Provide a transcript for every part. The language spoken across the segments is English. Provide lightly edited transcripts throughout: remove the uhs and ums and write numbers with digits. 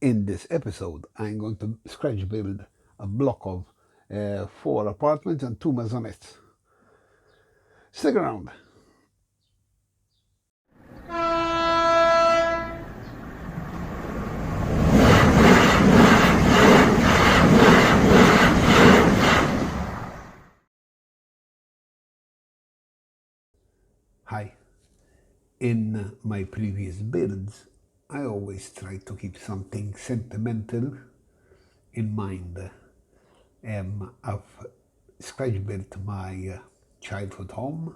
In this episode, I'm going to scratch build a block of 4 apartments and 2 maisonettes. Stick around. Hi. In my previous builds, I always try to keep something sentimental in mind. I've scratch built my childhood home.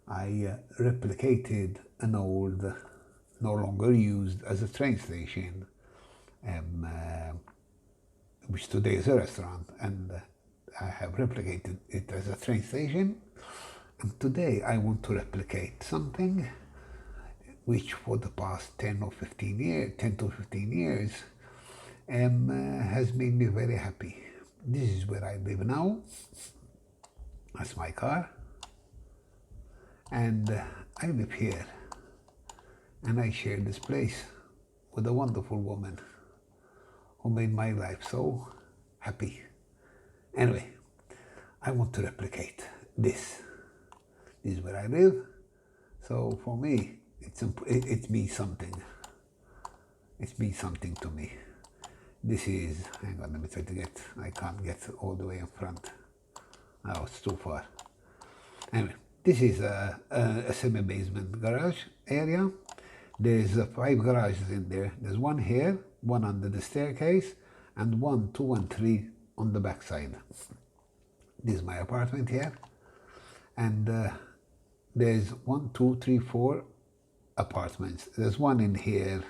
I replicated an old, no longer used as a train station, which today is a restaurant, and I have replicated it as a train station. And today I want to replicate something which for the past 10 to 15 years, has made me very happy. This is where I live now. That's my car. And I live here. And I share this place with a wonderful woman who made my life so happy. Anyway, I want to replicate this. This is where I live. So for me, it means something. It means something to me. This is, hang on, let me try to get, I can't get all the way in front. Oh, it's too far. Anyway, this is a semi-basement garage area. There's 5 garages in there. There's one here, one under the staircase, and 1, 2, and 3 on the back side. This is my apartment here. And there's 1, 2, 3, 4 apartments. There's one in here.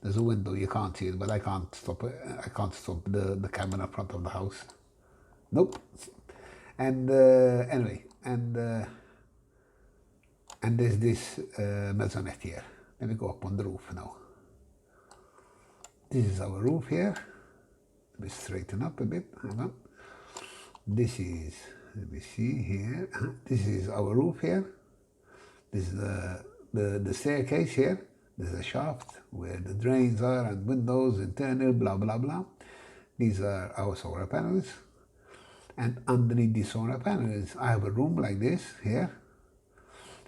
There's a window, you can't see it, but I can't stop it. I can't stop the camera in front of the house. Nope. And anyway, and there's this maisonette here. Let me go up on the roof now. This is our roof here. Let me straighten up a bit. Hang on. This is, let me see here. This is our roof here. This is the staircase here. There's a shaft where the drains are and windows, internal, blah, blah, blah. These are our solar panels. And underneath these solar panels, I have a room like this here,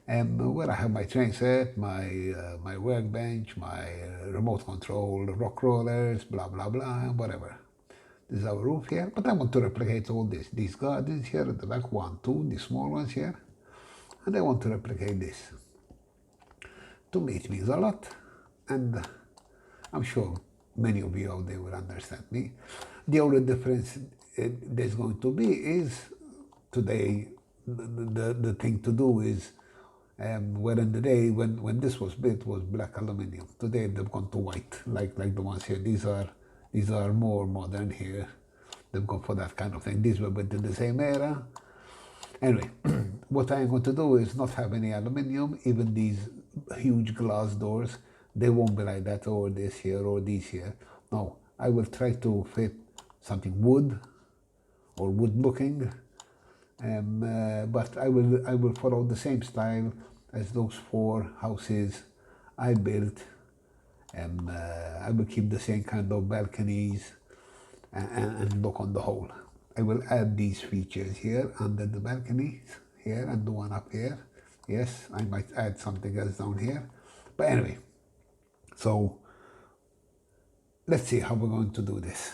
where I have my train set, my workbench, my remote control, rock rollers, blah, blah, blah, whatever. This is our roof here, but I want to replicate all this. These gardens here at the back, 1, 2, these small ones here. And I want to replicate this. To me, it means a lot, and I'm sure many of you out there will understand me. The only difference there's going to be is today the thing to do is, well, in the day when this was built was black aluminium. Today they've gone to white, like the ones here. These are more modern here. They've gone for that kind of thing. These were built in the same era. Anyway, what I'm going to do is not have any aluminium, even these huge glass doors. They won't be like that, or this here, or these here. No, I will try to fit something wood, or wood looking, but I will follow the same style as those 4 houses I built. I will keep the same kind of balconies and look on the whole. I will add these features here under the balconies here and the one up here. Yes, I might add something else down here. But anyway, so let's see how we're going to do this.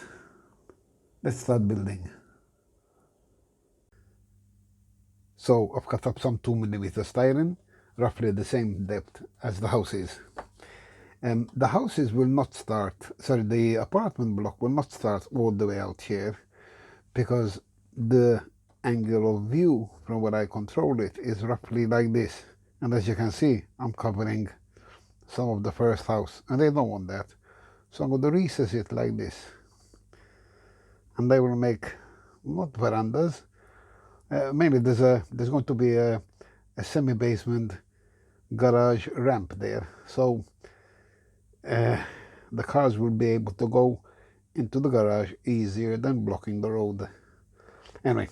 Let's start building. So I've cut up some 2mm styrene, roughly the same depth as the houses. The houses will not start, sorry, the apartment block will not start all the way out here, because the angle of view from where I control it is roughly like this. And as you can see, I'm covering some of the first house, and they don't want that. So I'm going to recess it like this. And I will make, not verandas, mainly there's going to be a semi-basement garage ramp there. So the cars will be able to go into the garage easier than blocking the road. Anyway,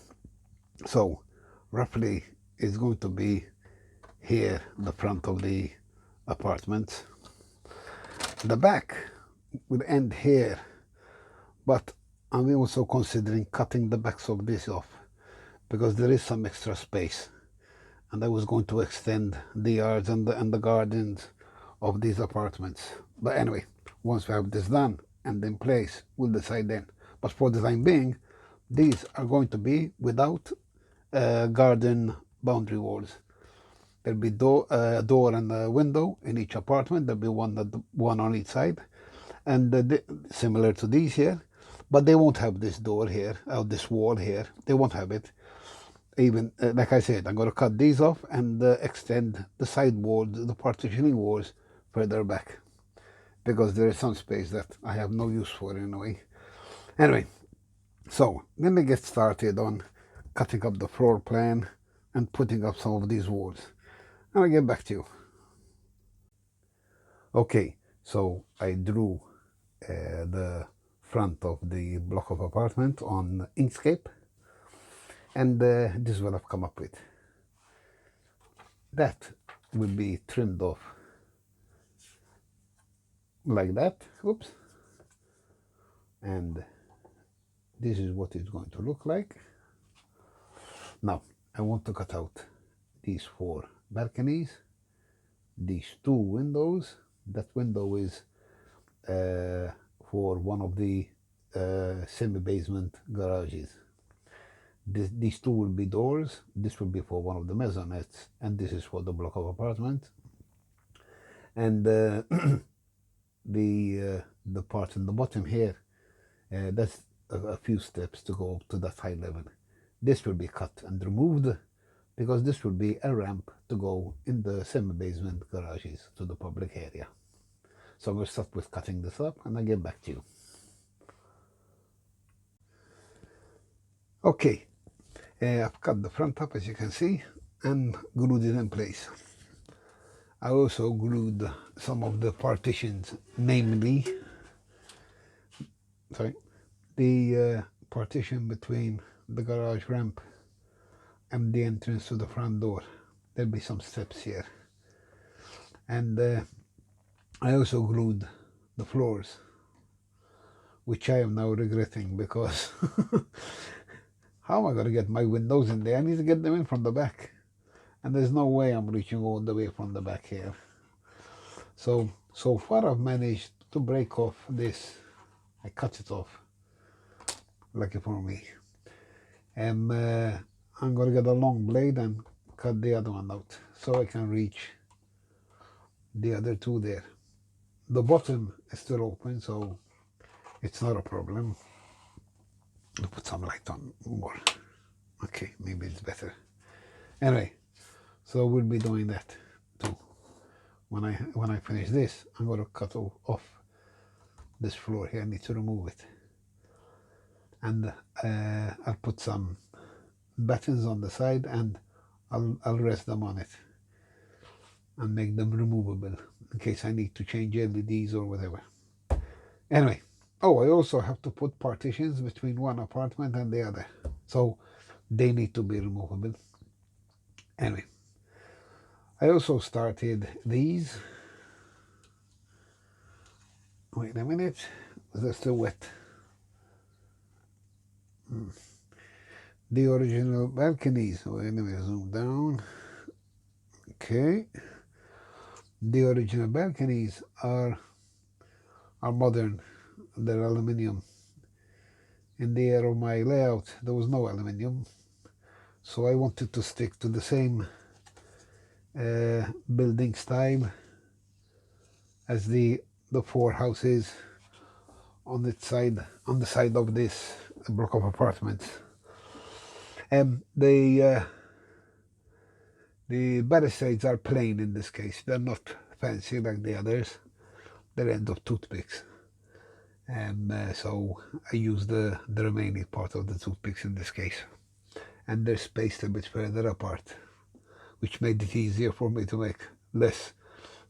so roughly it's going to be here, the front of the apartment. The back will end here, but I'm also considering cutting the backs of this off because there is some extra space, and I was going to extend the yards and the gardens of these apartments. But anyway, once we have this done and in place, we'll decide then. But for the time being, these are going to be without garden boundary walls. There'll be a door and a window in each apartment. There'll be one on each side, and similar to these here, but they won't have this door here, or this wall here. They won't have it. Even like I said, I'm going to cut these off and extend the side walls, the partitioning walls, further back, because there is some space that I have no use for anyway. Anyway, so let me get started on cutting up the floor plan and putting up some of these walls, and I'll get back to you. Okay, so I drew the front of the block of apartment on Inkscape, and this is what I've come up with. That will be trimmed off like that. Oops. And this is what it's going to look like. Now I want to cut out these 4 balconies, these 2 windows. That window is for one of the semi-basement garages. These 2 will be doors. This will be for one of the maisonettes, and this is for the block of apartments. And the part in the bottom here, that's a few steps to go up to that high level. This will be cut and removed because this will be a ramp to go in the semi-basement garages to the public area. So we'll start with cutting this up and I'll get back to you. Okay, I've cut the front up, as you can see, and glued it in place. I also glued some of the partitions, namely the partition between the garage ramp and the entrance to the front door. There'll be some steps here. And I also glued the floors, which I am now regretting because how am I going to get my windows in there? I need to get them in from the back, and there's no way I'm reaching all the way from the back here. So far I've managed to break off this. I cut it off, lucky for me. And I'm going to get a long blade and cut the other one out so I can reach the other 2 there. The bottom is still open, so it's not a problem. I'll put some light on more. Okay, maybe it's better. Anyway, so we'll be doing that too. When I finish this, I'm going to cut off this floor here. I need to remove it, and I'll put some buttons on the side, and I'll rest them on it and make them removable in case I need to change LEDs or whatever. Anyway, I also have to put partitions between one apartment and the other, so they need to be removable. Anyway, I also started these. Wait a minute, they're still wet. The original balconies. Wait, let me zoom down. Okay. The original balconies are modern. They're aluminium. In the era of my layout, there was no aluminium, so I wanted to stick to the same building style as the 4 houses on the side of this block of apartments. The balustrades are plain in this case. They're not fancy like the others. They're end of toothpicks. So I used the remaining part of the toothpicks in this case. And they're spaced a bit further apart, which made it easier for me to make less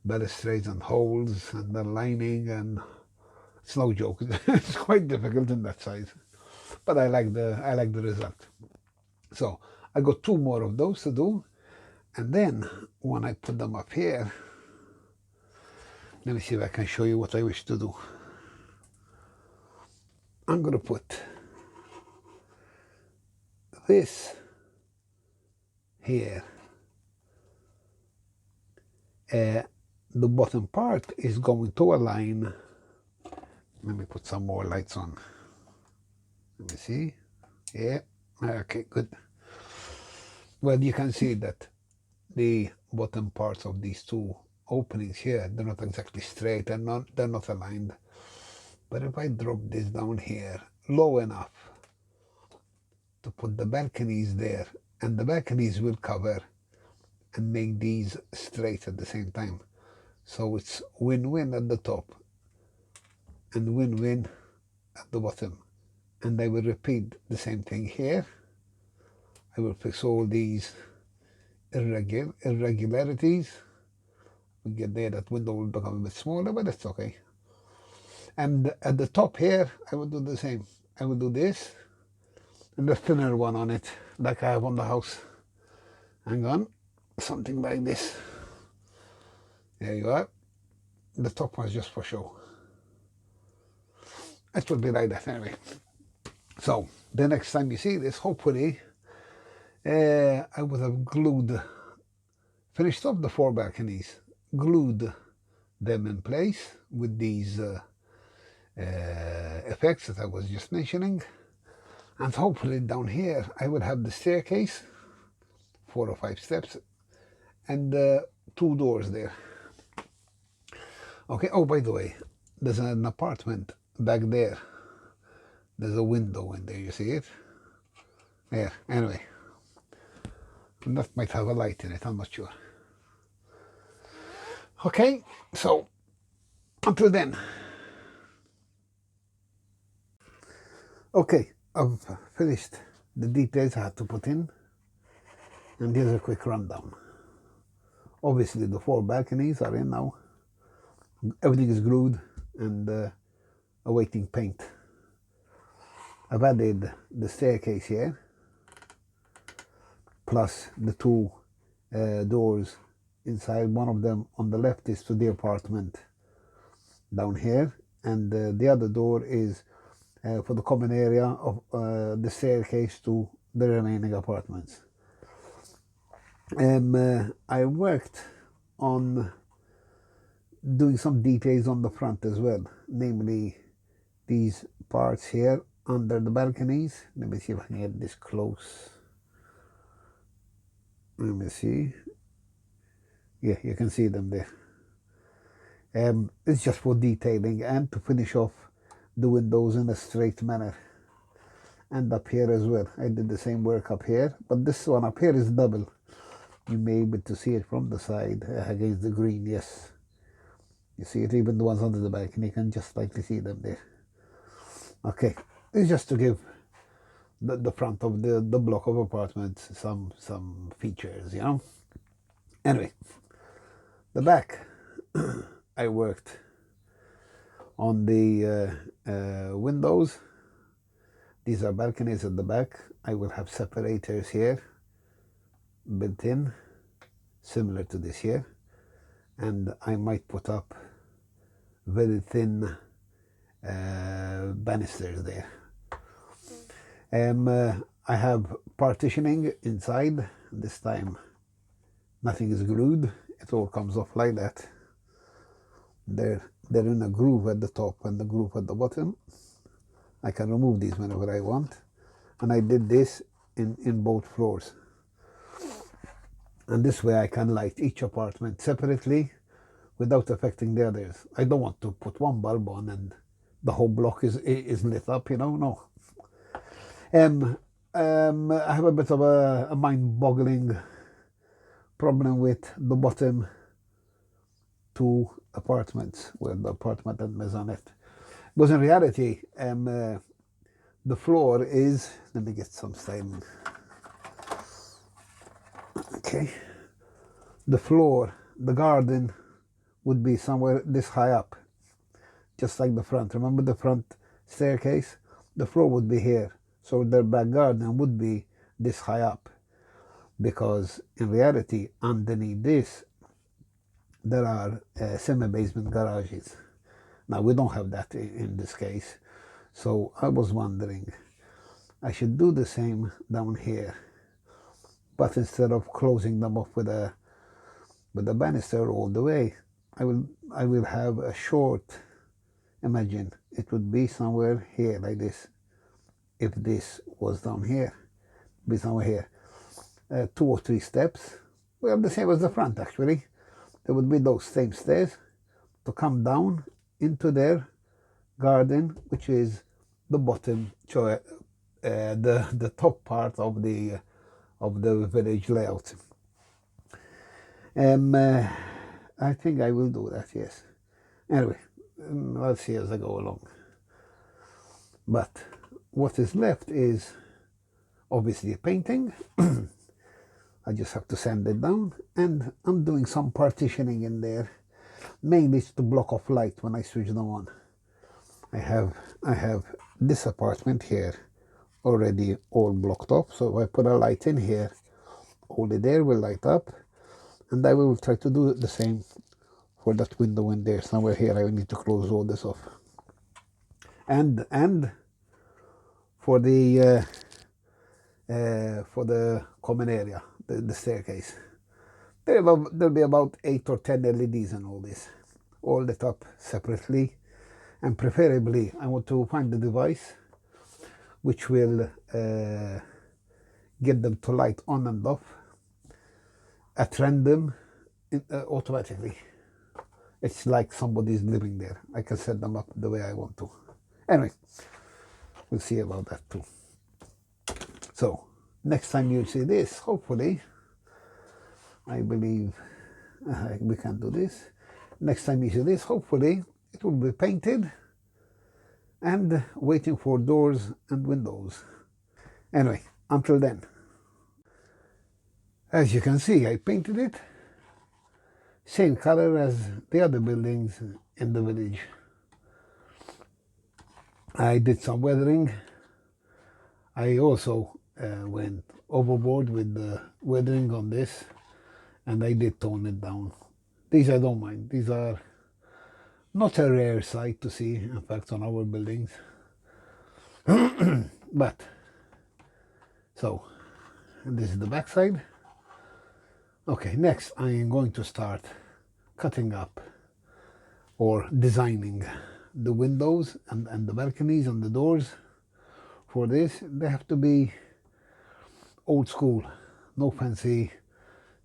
balustrades and holes and the lining, and it's no joke. It's quite difficult in that size, but I like the result. So I got 2 more of those to do, and then when I put them up here, let me see if I can show you what I wish to do. I'm going to put this here. The bottom part is going to align. Let me put some more lights on. Let me see. Yeah, okay, good. Well, you can see that the bottom parts of these two openings here, they're not exactly straight and they're not aligned. But if I drop this down here low enough to put the balconies there, and the balconies will cover and make these straight at the same time. So it's win-win at the top and win-win at the bottom. And I will repeat the same thing here. I will fix all these irregularities. We get there, that window will become a bit smaller, but that's okay. And at the top here, I will do the same. I will do this and the thinner one on it, like I have on the house. Hang on, something like this. There you are. The top one's just for show. It will be like that anyway. So the next time you see this, hopefully, I would have finished up the 4 balconies, glued them in place with these effects that I was just mentioning. And hopefully down here I would have the staircase, 4 or 5 steps, and 2 doors there. Okay, oh, by the way, there's an apartment back there. There's a window in there, you see it? There, anyway. And that might have a light in it, I'm not sure. Okay, so until then. Okay, I've finished the details I had to put in, and here's a quick rundown. Obviously the 4 balconies are in now. Everything is glued and awaiting paint. I've added the staircase here, plus the 2 doors inside. One of them on the left is to the apartment down here, and the other door is for the common area of the staircase to the remaining apartments. I worked on doing some details on the front as well, namely these parts here under the balconies. Let me see if I can get this close. Let me see. Yeah, you can see them there. It's just for detailing and to finish off the windows in a straight manner. And up here as well, I did the same work up here, but this one up here is double. You may be able to see it from the side against the green, yes. You see it, even the ones under the balcony, you can just slightly see them there. Okay, it's just to give the front of the block of apartments some features, you know. Anyway, the back, I worked on the windows. These are balconies at the back. I will have separators here built in, similar to this here, and I might put up very thin banisters there. I have partitioning inside. This time nothing is glued, it all comes off like that. They're in a groove at the top and the groove at the bottom. I can remove these whenever I want, and I did this in both floors. And this way I can light each apartment separately without affecting the others. I don't want to put one bulb on and the whole block is lit up, you know, no. I have a bit of a mind-boggling problem with the bottom 2 apartments, well, the apartment and maisonette. Because in reality, the floor is, let me get some styling. Okay, the floor, the garden would be somewhere this high up, just like the front. Remember the front staircase? The floor would be here, so their back garden would be this high up, because in reality, underneath this, there are semi-basement garages. Now, we don't have that in this case. So I was wondering, I should do the same down here, but instead of closing them off with a banister all the way, I will have a short. Imagine it would be somewhere here like this. If this was down here, be somewhere here, 2 or 3 steps. Well, the same as the front actually. There would be those same stairs to come down into their garden, which is the bottom, the top part of the village layout. I think I will do that. Yes. Anyway, I'll see as I go along. But what is left is obviously painting. I just have to sand it down, and I'm doing some partitioning in there, mainly to block off light when I switch them on. I have this apartment here already all blocked off, so if I put a light in here, only there will light up, and I will try to do the same for that window in there. Somewhere here I will need to close all this off, and for the common area, the staircase, there'll be about 8 or 10 LEDs and all this, all lit up separately, and preferably I want to find the device which will get them to light on and off at random, automatically. It's like somebody's living there. I can set them up the way I want to. Anyway, we'll see about that too. So next time you see this, hopefully, I believe we can do this. Next time you see this, hopefully it will be painted and waiting for doors and windows. Anyway, until then, as you can see, I painted it same color as the other buildings in the village. I did some weathering. I also went overboard with the weathering on this, and I did tone it down. These I don't mind. These are not a rare sight to see, in fact, on our buildings. But, so, and this is the back side. Okay, next I am going to start cutting up or designing the windows and the balconies and the doors. For this, they have to be old school, no fancy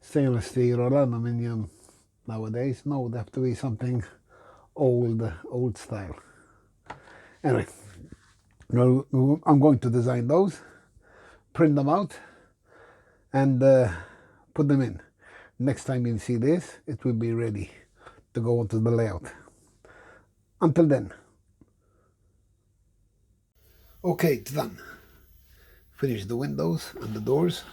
stainless steel or aluminium nowadays. No, they have to be something old style. Anyway, I'm going to design those, print them out, and put them in. Next time you see this, it will be ready to go into the layout. Until then. Okay, it's done. Finish the windows and the doors.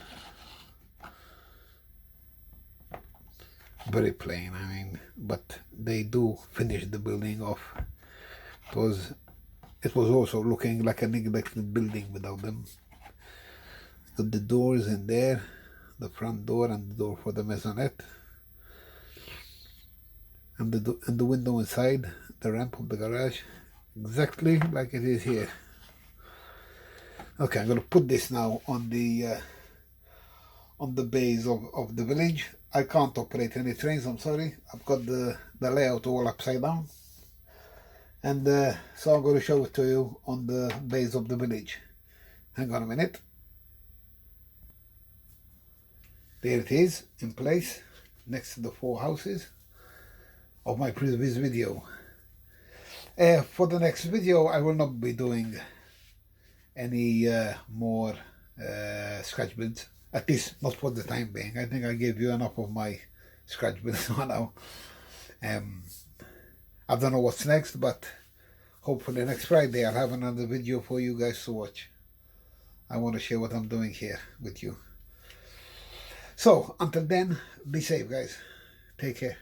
Very plain, I mean, but they do finish the building off. It was also looking like a neglected building without them. Got the doors in there, the front door and the door for the maisonette, and the window inside, the ramp of the garage, exactly like it is here. Okay, I'm going to put this now on the base of the village. I can't operate any trains, I'm sorry. I've got the layout all upside down. And so I'm going to show it to you on the base of the village. Hang on a minute. There it is, in place, next to the 4 houses of my previous video. For the next video, I will not be doing any more scratch builds, at least not for the time being. I think I gave you enough of my scratch builds now. I don't know what's next, but hopefully next Friday I'll have another video for you guys to watch. I want to share what I'm doing here with you. So, until then, be safe, guys. Take care.